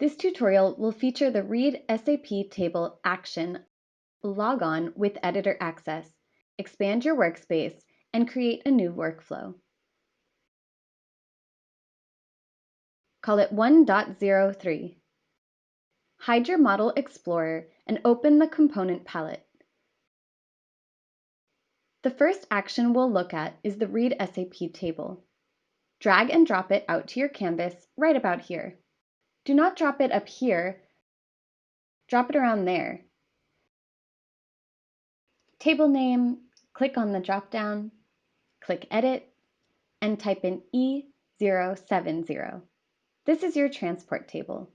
This tutorial will feature the Read SAP Table action, log on with editor access, expand your workspace, and create a new workflow. Call it 1.03. Hide your Model Explorer and open the component palette. The first action we'll look at is the Read SAP Table. Drag and drop it out to your canvas right about here. Do not drop it up here, drop it around there. Table name, click on the drop-down, click Edit, and type in E070. This is your transport table.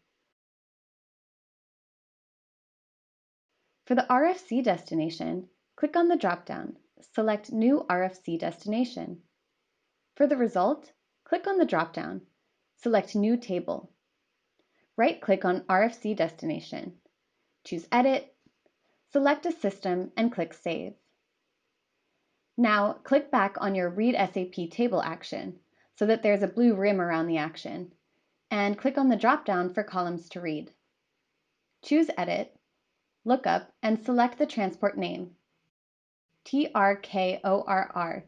For the RFC destination, click on the drop-down, select New RFC Destination. For the result, click on the drop-down, select New Table. Right-click on RFC Destination, choose Edit, select a system, and click Save. Now, click back on your Read SAP Table action so that there's a blue rim around the action, and click on the drop-down for columns to read. Choose Edit, Lookup, and select the transport name, TRKORR,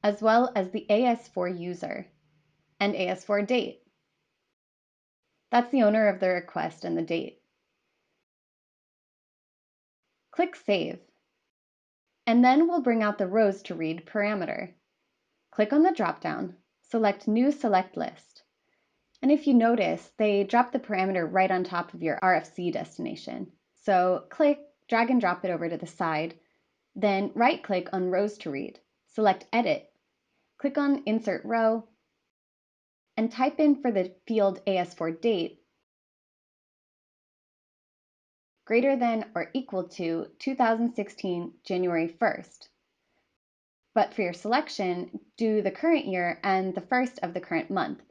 as well as the AS4 user and AS4 date. That's the owner of the request and the date. Click Save, and then we'll bring out the rows to read parameter. Click on the drop-down, select New Select List. And if you notice, they drop the parameter right on top of your RFC destination. So click, drag and drop it over to the side, then right-click on Rows to Read, select Edit, click on Insert Row, and type in for the field AS4 date greater than or equal to 2016 January 1st. But for your selection, do the current year and the first of the current month,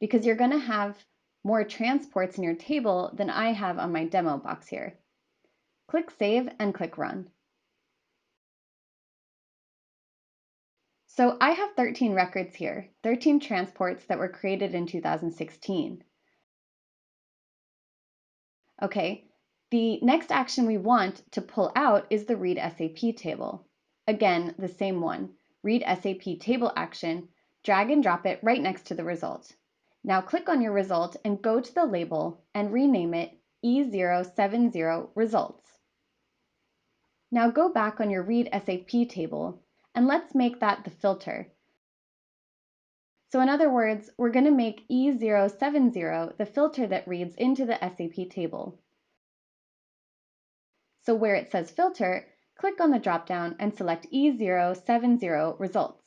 because you're going to have more transports in your table than I have on my demo box here. Click Save and click Run. So I have 13 records here, 13 transports that were created in 2016. Okay, the next action we want to pull out is the Read SAP table. Again, the same one. Read SAP table action, drag and drop it right next to the result. Now click on your result and go to the label and rename it E070 Results. Now go back on your Read SAP table and let's make that the filter. So in other words, we're going to make E070 the filter that reads into the SAP table. So where it says Filter, click on the drop-down and select E070 Results.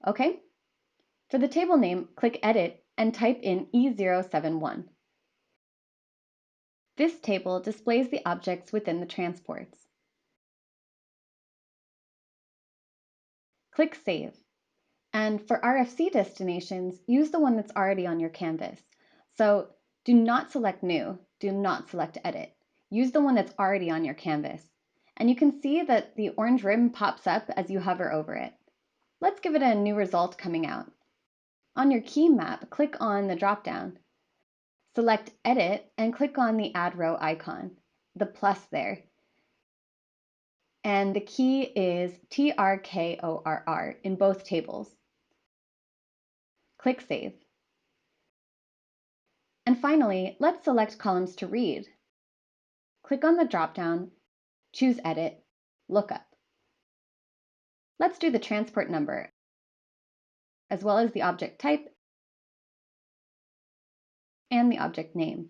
Okay? For the table name, click Edit and type in E071. This table displays the objects within the transports. Click Save. And for RFC destinations, use the one that's already on your canvas. So do not select New, do not select Edit. Use the one that's already on your canvas. And you can see that the orange rim pops up as you hover over it. Let's give it a new result coming out. On your key map, click on the drop-down. Select Edit and click on the Add Row icon, the plus there. And the key is TRKORR in both tables. Click Save. And finally, let's select columns to read. Click on the drop-down, choose Edit, Lookup. Let's do the transport number, as well as the object type and the object name.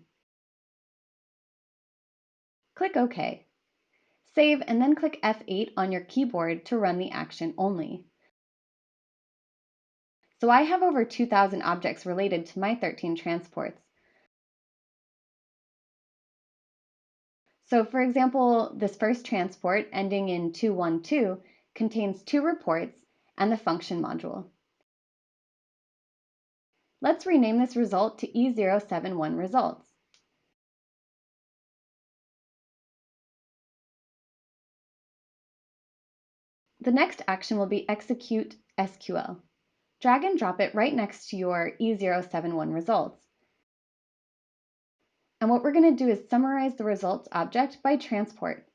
Click OK. Save and then click F8 on your keyboard to run the action only. So I have over 2,000 objects related to my 13 transports. So for example, this first transport ending in 212 contains 2 reports and the function module. Let's rename this result to E071 Results. The next action will be Execute SQL. Drag and drop it right next to your E071 results. And what we're going to do is summarize the results object by transport.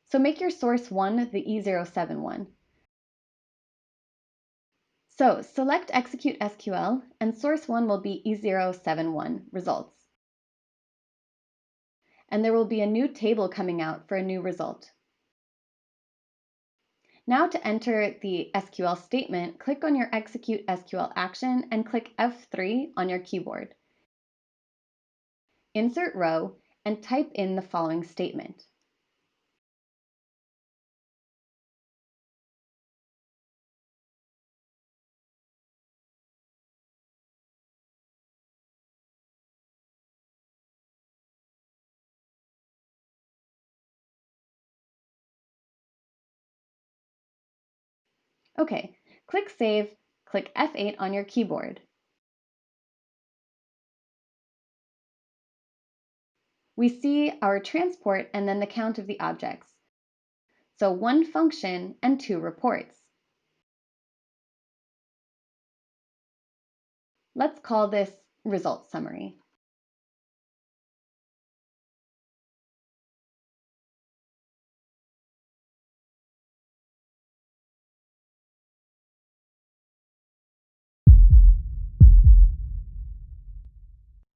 So make your source 1 the E071. So select Execute SQL, and source 1 will be E071 results. And there will be a new table coming out for a new result. Now to enter the SQL statement, click on your Execute SQL action and click F3 on your keyboard. Insert row and type in the following statement. Okay, click Save, click F8 on your keyboard. We see our transport and then the count of the objects. So 1 function and 2 reports. Let's call this result summary.